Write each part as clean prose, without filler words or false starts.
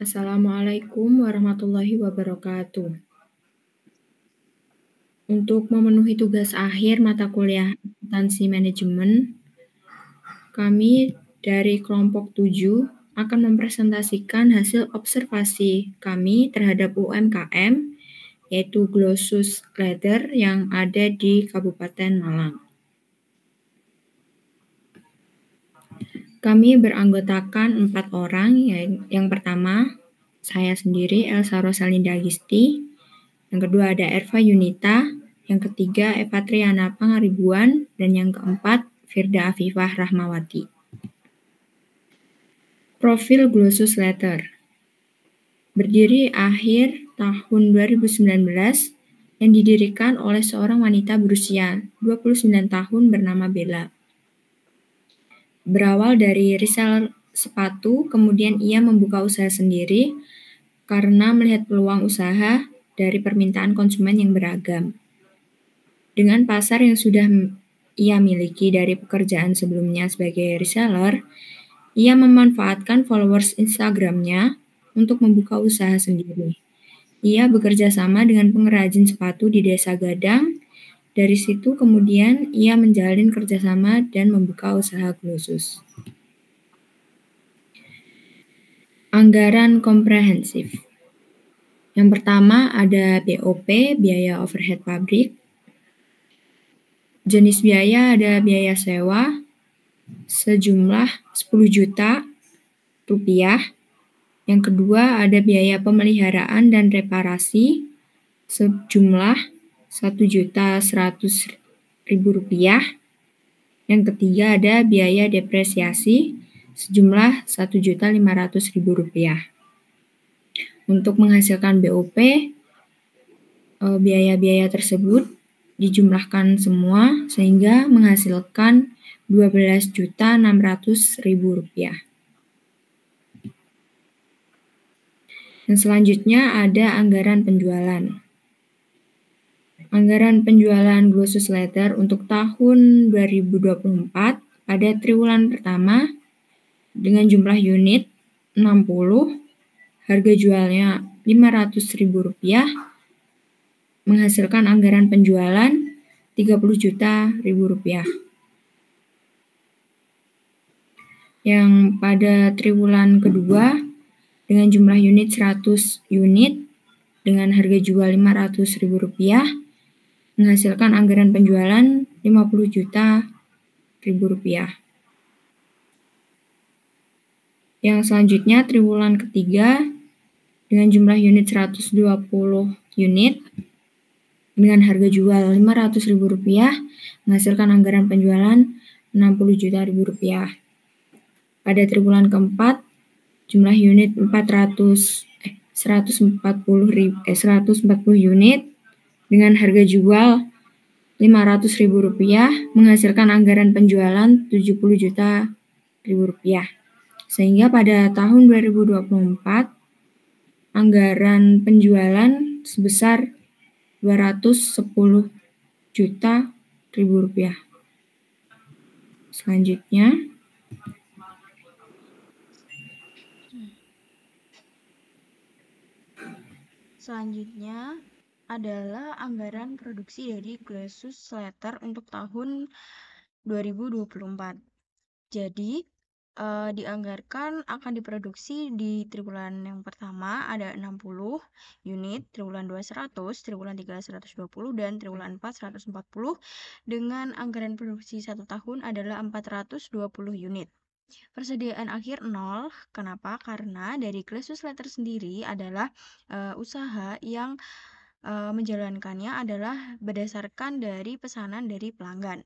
Assalamualaikum warahmatullahi wabarakatuh. Untuk memenuhi tugas akhir mata kuliah akuntansi manajemen, kami dari kelompok 7 akan mempresentasikan hasil observasi kami terhadap UMKM, yaitu Glossus Leather yang ada di Kabupaten Malang. Kami beranggotakan 4 orang, yang pertama, saya sendiri, Elsa Rosalinda Agisti. Yang kedua ada Erva Yunita, yang ketiga Eva Triana Pangaribuan, dan yang keempat Firda Afifah Rahmawati. Profil Glossus Leather. Berdiri akhir tahun 2019 yang didirikan oleh seorang wanita berusia 29 tahun bernama Bella. Berawal dari reseller sepatu, kemudian ia membuka usaha sendiri karena melihat peluang usaha dari permintaan konsumen yang beragam. Dengan pasar yang sudah ia miliki dari pekerjaan sebelumnya sebagai reseller, ia memanfaatkan followers Instagram-nya untuk membuka usaha sendiri. Ia bekerja sama dengan pengrajin sepatu di Desa Gadang. Dari situ kemudian ia menjalin kerjasama dan membuka usaha Glossus. Anggaran komprehensif. Yang pertama ada BOP, biaya overhead pabrik. Jenis biaya ada biaya sewa sejumlah 10 juta rupiah. Yang kedua ada biaya pemeliharaan dan reparasi sejumlah 1.100.000 rupiah. Yang ketiga ada biaya depresiasi sejumlah 1.500.000 rupiah. Untuk menghasilkan BOP, biaya-biaya tersebut dijumlahkan semua sehingga menghasilkan 12.600.000 rupiah. Dan selanjutnya ada anggaran penjualan. Anggaran penjualan Glossus Leather untuk tahun 2024 pada triwulan pertama dengan jumlah unit 60, harga jualnya 500.000 rupiah, menghasilkan anggaran penjualan 30 juta rupiah. Yang pada triwulan kedua dengan jumlah unit 100 unit dengan harga jual 500.000 rupiah, menghasilkan anggaran penjualan 50 juta rupiah. Yang selanjutnya triwulan ketiga dengan jumlah unit 120 unit dengan harga jual 500.000 rupiah, menghasilkan anggaran penjualan 60 juta rupiah. Pada triwulan keempat, jumlah unit 140 unit dengan harga jual 500.000 rupiah, menghasilkan anggaran penjualan 70 juta rupiah. Sehingga pada tahun 2024, anggaran penjualan sebesar 210 juta rupiah. Selanjutnya adalah anggaran produksi dari Glossus Leather untuk tahun 2024. Jadi, dianggarkan akan diproduksi di triwulan yang pertama ada 60 unit, triwulan 2 100, triwulan 3 120, dan triwulan 4 140 dengan anggaran produksi 1 tahun adalah 420 unit. Persediaan akhir 0. Kenapa? Karena dari Glossus Leather sendiri adalah usaha yang menjalankannya adalah berdasarkan dari pesanan dari pelanggan.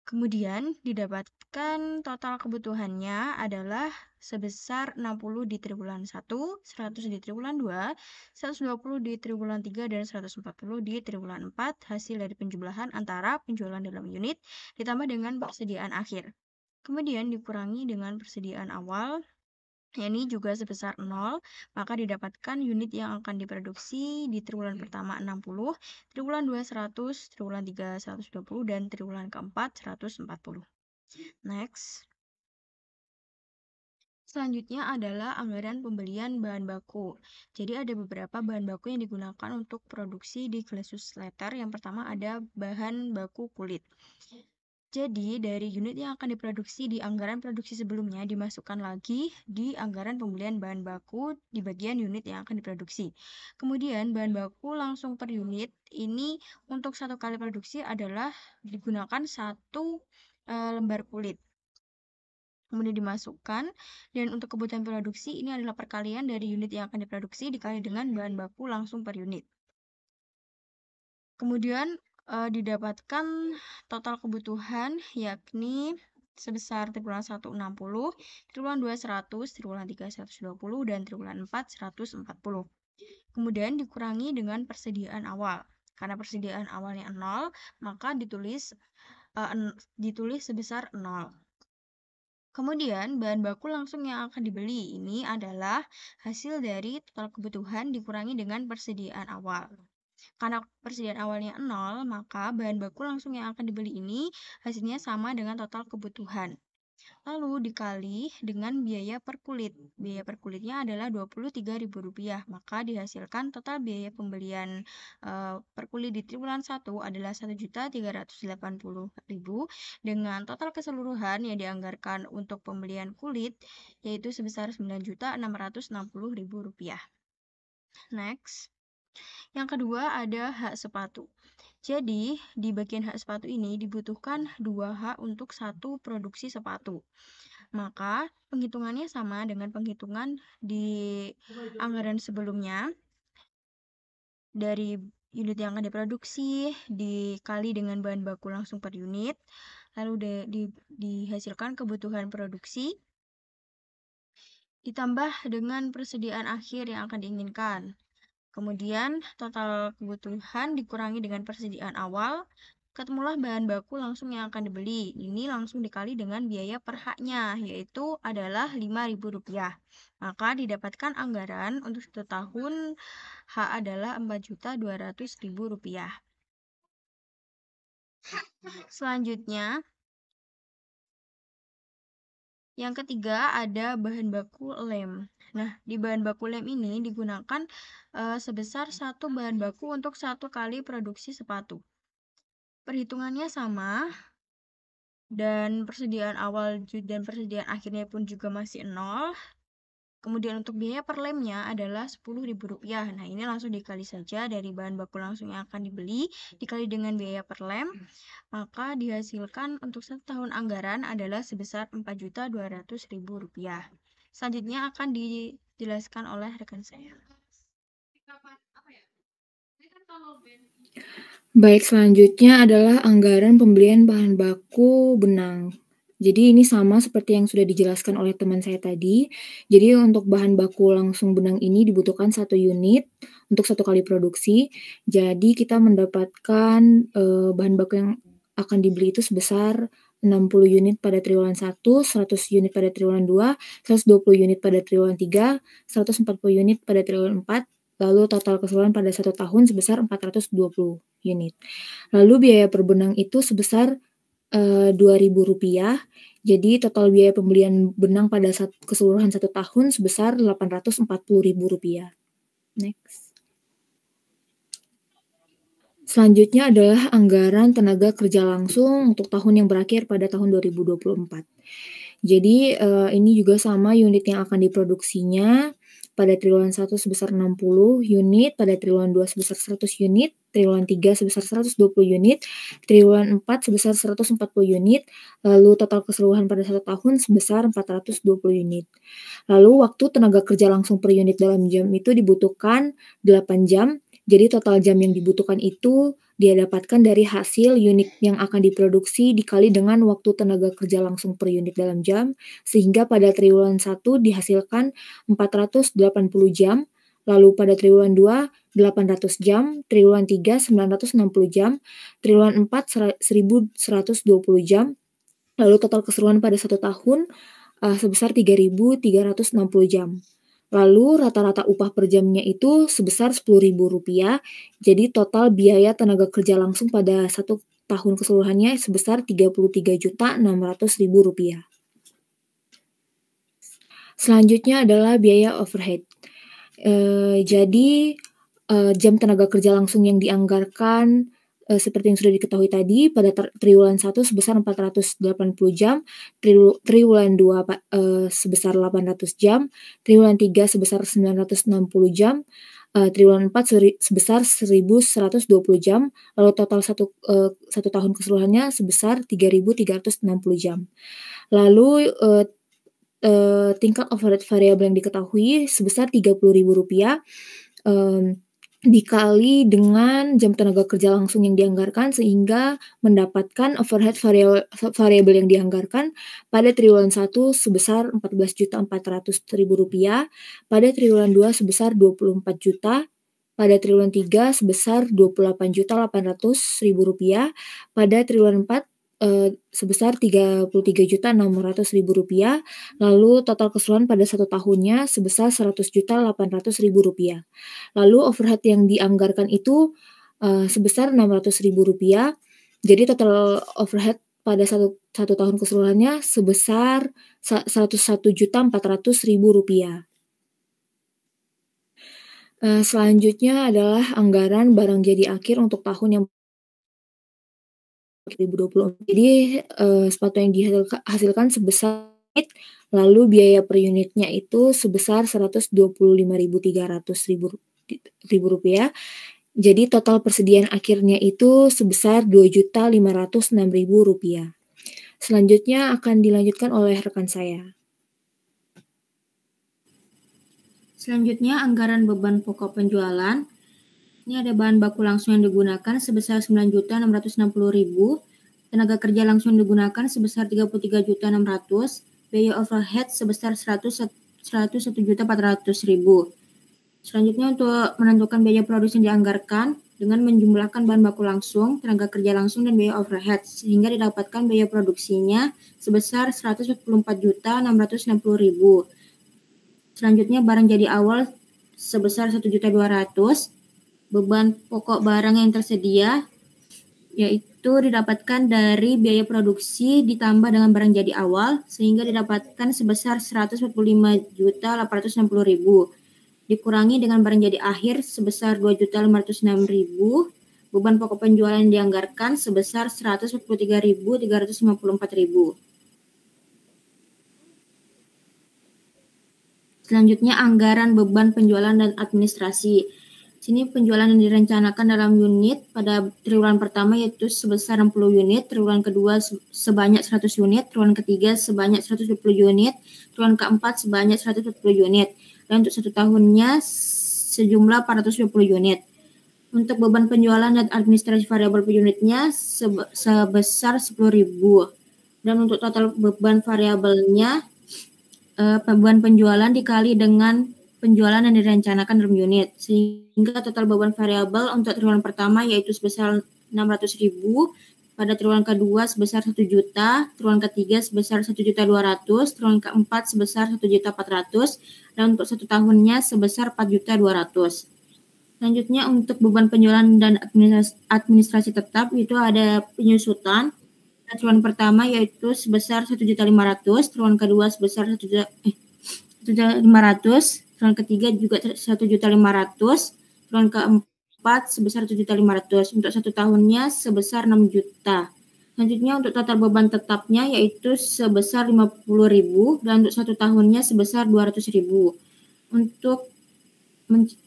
Kemudian didapatkan total kebutuhannya adalah sebesar 60 di triwulan 1, 100 di triwulan 2, 120 di triwulan 3, dan 140 di triwulan 4 hasil dari penjumlahan antara penjualan dalam unit ditambah dengan persediaan akhir. Kemudian dikurangi dengan persediaan awal, yakni juga sebesar 0, maka didapatkan unit yang akan diproduksi di triwulan pertama 60, triwulan 2 100, triwulan 3 120, dan triwulan keempat 140. Next. Selanjutnya adalah anggaran pembelian bahan baku. Jadi ada beberapa bahan baku yang digunakan untuk produksi di Glasus Letter. Yang pertama ada bahan baku kulit. Jadi dari unit yang akan diproduksi di anggaran produksi sebelumnya dimasukkan lagi di anggaran pembelian bahan baku di bagian unit yang akan diproduksi. Kemudian bahan baku langsung per unit ini untuk satu kali produksi adalah digunakan satu lembar kulit. Kemudian dimasukkan, dan untuk kebutuhan produksi ini adalah perkalian dari unit yang akan diproduksi dikali dengan bahan baku langsung per unit. Kemudian didapatkan total kebutuhan yakni sebesar triwulan 1 60, triwulan 2 100, triwulan 3 120, dan triwulan 4 140. Kemudian dikurangi dengan persediaan awal. Karena persediaan awalnya 0, maka ditulis sebesar 0. Kemudian, bahan baku langsung yang akan dibeli ini adalah hasil dari total kebutuhan dikurangi dengan persediaan awal. Karena persediaan awalnya 0, maka bahan baku langsung yang akan dibeli ini hasilnya sama dengan total kebutuhan. Lalu dikali dengan biaya per kulit. Biaya per kulitnya adalah Rp23.000, maka dihasilkan total biaya pembelian per kulit di triwulan 1 adalah Rp1.380.000 dengan total keseluruhan yang dianggarkan untuk pembelian kulit yaitu sebesar Rp9.660.000. Next. Yang kedua ada hak sepatu. Jadi, di bagian hak sepatu ini dibutuhkan 2 hak untuk satu produksi sepatu. Maka, penghitungannya sama dengan penghitungan di anggaran sebelumnya. Dari unit yang akan diproduksi, dikali dengan bahan baku langsung per unit, lalu dihasilkan kebutuhan produksi, ditambah dengan persediaan akhir yang akan diinginkan. Kemudian, total kebutuhan dikurangi dengan persediaan awal, ketemulah bahan baku langsung yang akan dibeli. Ini langsung dikali dengan biaya per haknya, yaitu adalah Rp5.000. Maka didapatkan anggaran untuk 1 tahun hak adalah Rp4.200.000. Selanjutnya, yang ketiga ada bahan baku lem. Nah, di bahan baku lem ini digunakan sebesar 1 bahan baku untuk 1 kali produksi sepatu. Perhitungannya sama, dan persediaan awal dan persediaan akhirnya pun juga masih 0. Kemudian untuk biaya per lemnya adalah Rp10.000. Nah, ini langsung dikali saja dari bahan baku langsung yang akan dibeli, dikali dengan biaya per lem, maka dihasilkan untuk 1 tahun anggaran adalah sebesar Rp4.200.000. Selanjutnya akan dijelaskan oleh rekan saya. Baik, selanjutnya adalah anggaran pembelian bahan baku benang. Jadi ini sama seperti yang sudah dijelaskan oleh teman saya tadi. Jadi untuk bahan baku langsung benang ini dibutuhkan 1 unit untuk 1 kali produksi. Jadi kita mendapatkan bahan baku yang akan dibeli itu sebesar 60 unit pada triwulan 1, 100 unit pada triwulan 2, 120 unit pada triwulan 3, 140 unit pada triwulan 4, lalu total keseluruhan pada 1 tahun sebesar 420 unit. Lalu biaya per benang itu sebesar Rp2.000. Jadi total biaya pembelian benang pada keseluruhan 1 tahun sebesar Rp840.000. Next. Selanjutnya adalah anggaran tenaga kerja langsung untuk tahun yang berakhir pada tahun 2024. Jadi ini juga sama unit yang akan diproduksinya. Pada triwulan 1 sebesar 60 unit, pada triwulan 2 sebesar 100 unit, triwulan 3 sebesar 120 unit, triwulan 4 sebesar 140 unit, lalu total keseluruhan pada 1 tahun sebesar 420 unit. Lalu waktu tenaga kerja langsung per unit dalam jam itu dibutuhkan 8 jam, jadi total jam yang dibutuhkan itu dia dapatkan dari hasil unit yang akan diproduksi dikali dengan waktu tenaga kerja langsung per unit dalam jam, sehingga pada triwulan 1 dihasilkan 480 jam, lalu pada triwulan 2 800 jam, triwulan 3 960 jam, triwulan 4 1120 jam, lalu total keseluruhan pada 1 tahun sebesar 3.360 jam. Lalu rata-rata upah per jamnya itu sebesar Rp10.000, jadi total biaya tenaga kerja langsung pada 1 tahun keseluruhannya sebesar Rp33.600.000. Selanjutnya adalah biaya overhead. Jadi jam tenaga kerja langsung yang dianggarkan seperti yang sudah diketahui tadi pada triwulan 1 sebesar 480 jam, triwulan 2 sebesar 800 jam, triwulan 3 sebesar 960 jam, triwulan 4 sebesar 1120 jam, lalu total satu tahun keseluruhannya sebesar 3.360 jam. Lalu tingkat overhead variabel yang diketahui sebesar Rp30.000 dikali dengan jam tenaga kerja langsung yang dianggarkan sehingga mendapatkan overhead variabel yang dianggarkan pada triwulan 1 sebesar Rp14.400.000, pada triwulan 2 sebesar Rp24.000.000, pada triwulan 3 sebesar Rp28.800.000, pada triwulan 4 sebesar Rp33.600.000, lalu total keseluruhan pada satu tahunnya sebesar Rp100.800.000. Lalu overhead yang dianggarkan itu sebesar Rp600.000. Jadi total overhead pada satu tahun keseluruhannya sebesar Rp101.400.000. Selanjutnya adalah anggaran barang jadi akhir untuk tahun yang 2020. Jadi sepatu yang dihasilkan sebesar lalu biaya per unitnya itu sebesar Rp125.300.000. Jadi total persediaan akhirnya itu sebesar Rp2.506.000. Selanjutnya akan dilanjutkan oleh rekan saya. Selanjutnya anggaran beban pokok penjualan. Ini ada bahan baku langsung yang digunakan sebesar Rp9.660.000, tenaga kerja langsung yang digunakan sebesar Rp33.600.000, biaya overhead sebesar Rp101.400.000. Selanjutnya untuk menentukan biaya produksi yang dianggarkan dengan menjumlahkan bahan baku langsung, tenaga kerja langsung, dan biaya overhead sehingga didapatkan biaya produksinya sebesar Rp144.660.000. Selanjutnya barang jadi awal sebesar Rp1.200.000. Beban pokok barang yang tersedia yaitu didapatkan dari biaya produksi ditambah dengan barang jadi awal sehingga didapatkan sebesar Rp145.860.000 dikurangi dengan barang jadi akhir sebesar Rp2.506.000. Beban pokok penjualan yang dianggarkan sebesar Rp143.354.000. Selanjutnya anggaran beban penjualan dan administrasi. Sini penjualan yang direncanakan dalam unit pada triwulan pertama yaitu sebesar 60 unit, triwulan kedua sebanyak 100 unit, triwulan ketiga sebanyak 120 unit, triwulan keempat sebanyak 140 unit, dan untuk satu tahunnya sejumlah 420 unit. Untuk beban penjualan dan administrasi variabel per unitnya sebesar 10.000. Dan untuk total beban variabelnya beban penjualan dikali dengan penjualan yang direncanakan dalam unit, sehingga total beban variabel untuk triwulan pertama yaitu sebesar 600.000, pada triwulan kedua sebesar 1 juta, triwulan ketiga sebesar 1.200.000, triwulan keempat sebesar 1.400.000, dan untuk satu tahunnya sebesar 4.200.000. Selanjutnya untuk beban penjualan dan administrasi tetap itu ada penyusutan. Triwulan pertama yaitu sebesar 1.500.000, triwulan kedua sebesar 1.500.000, triwulan ketiga juga 1.500.000, triwulan keempat sebesar 1.500.000, untuk satu tahunnya sebesar 6 juta. Selanjutnya untuk total beban tetapnya yaitu sebesar 50.000 dan untuk satu tahunnya sebesar 200.000. Untuk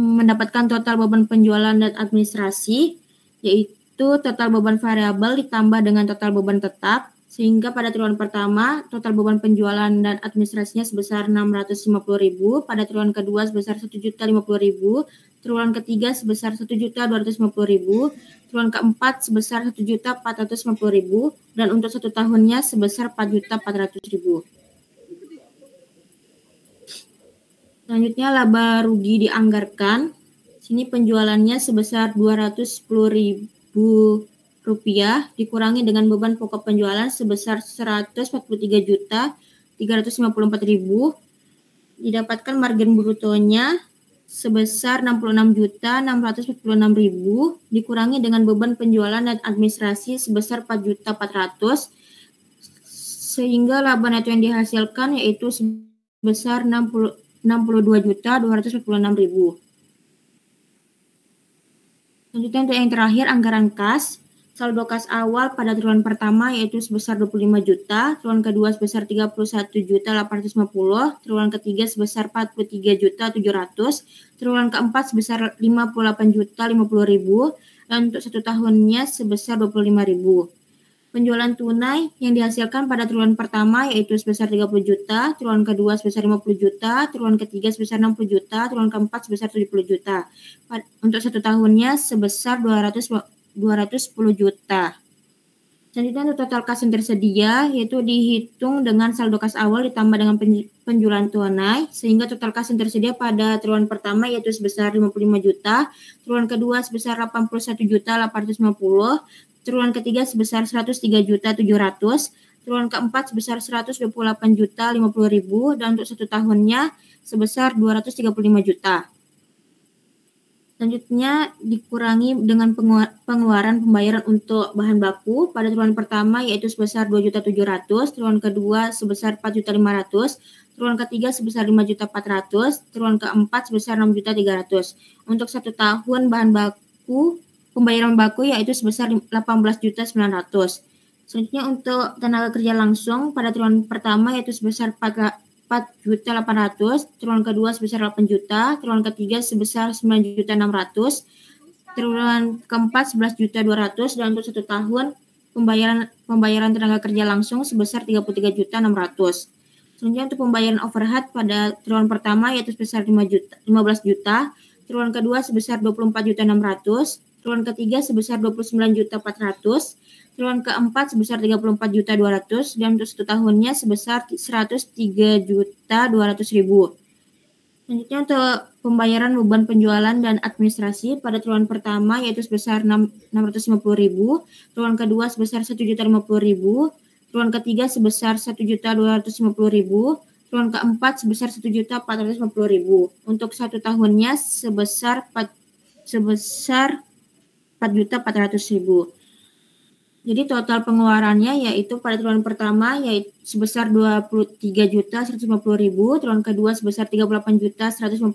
mendapatkan total beban penjualan dan administrasi yaitu total beban variabel ditambah dengan total beban tetap, sehingga pada triwulan pertama total beban penjualan dan administrasinya sebesar 650.000, pada triwulan kedua sebesar 1.050.000, triwulan ketiga sebesar 1.250.000, triwulan keempat sebesar 1.450.000, dan untuk satu tahunnya sebesar 4.400.000. Selanjutnya laba rugi dianggarkan. Sini penjualannya sebesar Rp210.000 dikurangi dengan beban pokok penjualan sebesar Rp143.354.000, didapatkan margin brutonya sebesar Rp66.646.000 dikurangi dengan beban penjualan dan administrasi sebesar Rp4.400.000 sehingga laba neto yang dihasilkan yaitu sebesar 62.246.000. Selanjutnya untuk yang terakhir, anggaran kas. Saldo kas awal pada triwulan pertama yaitu sebesar 25 juta, triwulan kedua sebesar 31.850, triwulan ketiga sebesar 43.700, triwulan keempat sebesar 58.050.000, dan untuk 1 tahunnya sebesar 25.000. Penjualan tunai yang dihasilkan pada triwulan pertama yaitu sebesar 30 juta, triwulan kedua sebesar 50 juta, triwulan ketiga sebesar 60 juta, triwulan keempat sebesar 70 juta. Untuk 1 tahunnya sebesar 210 juta. Selanjutnya untuk total kas yang tersedia yaitu dihitung dengan saldo kas awal ditambah dengan penjualan tunai sehingga total kas yang tersedia pada triwulan pertama yaitu sebesar 55 juta, triwulan kedua sebesar 81.850, triwulan ketiga sebesar 103.700, triwulan keempat sebesar 128.050.000 dan untuk 1 tahunnya sebesar 235 juta. Selanjutnya dikurangi dengan pengeluaran pembayaran untuk bahan baku pada triwulan pertama yaitu sebesar 2.700.000, triwulan kedua sebesar 4.500.000, triwulan ketiga sebesar 5.400.000, triwulan keempat sebesar 6.300.000. Untuk 1 tahun bahan baku pembayaran baku yaitu sebesar 18.900.000. Selanjutnya untuk tenaga kerja langsung pada triwulan pertama yaitu sebesar 4.800.000, triwulan kedua sebesar 8 juta, triwulan ketiga sebesar 9.600.000, triwulan keempat 11.200.000 dan untuk 1 tahun pembayaran tenaga kerja langsung sebesar 33.600.000. Selanjutnya untuk pembayaran overhead pada triwulan pertama yaitu sebesar 15 juta, triwulan kedua sebesar 24.600.000, triwulan ketiga sebesar 29.400.000, triwulan keempat sebesar 34.200.000 dan untuk 1 tahunnya sebesar 103.200.000. Selanjutnya untuk pembayaran beban penjualan dan administrasi pada triwulan pertama yaitu sebesar 650.000, triwulan kedua sebesar 1.050.000, triwulan ketiga sebesar 1.250.000, triwulan keempat sebesar 1.450.000. Untuk 1 tahunnya sebesar 4.400.000. Jadi total pengeluarannya yaitu pada triwulan pertama yaitu sebesar 23.150.000, triwulan kedua sebesar 38.150.000,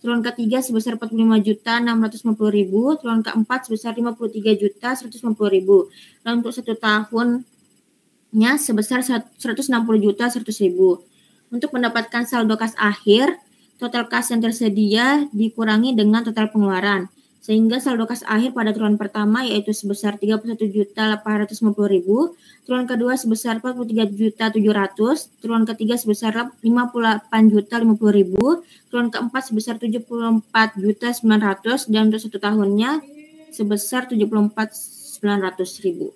triwulan ketiga sebesar 45.650.000, triwulan keempat sebesar 53.150.000 dan untuk 1 tahunnya sebesar 160.100.000. Untuk mendapatkan saldo kas akhir, total kas yang tersedia dikurangi dengan total pengeluaran. Sehingga saldo kas akhir pada triwulan pertama yaitu sebesar 31.850.000, triwulan kedua sebesar 43.700.000, triwulan ketiga sebesar 58.050.000, triwulan keempat sebesar 74.900.000 dan untuk 1 tahunnya sebesar 74.900.000.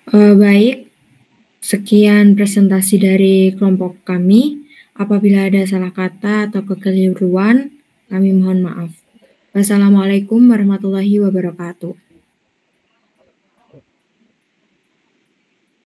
Baik. Sekian presentasi dari kelompok kami. Apabila ada salah kata atau kekeliruan, kami mohon maaf. Wassalamualaikum warahmatullahi wabarakatuh.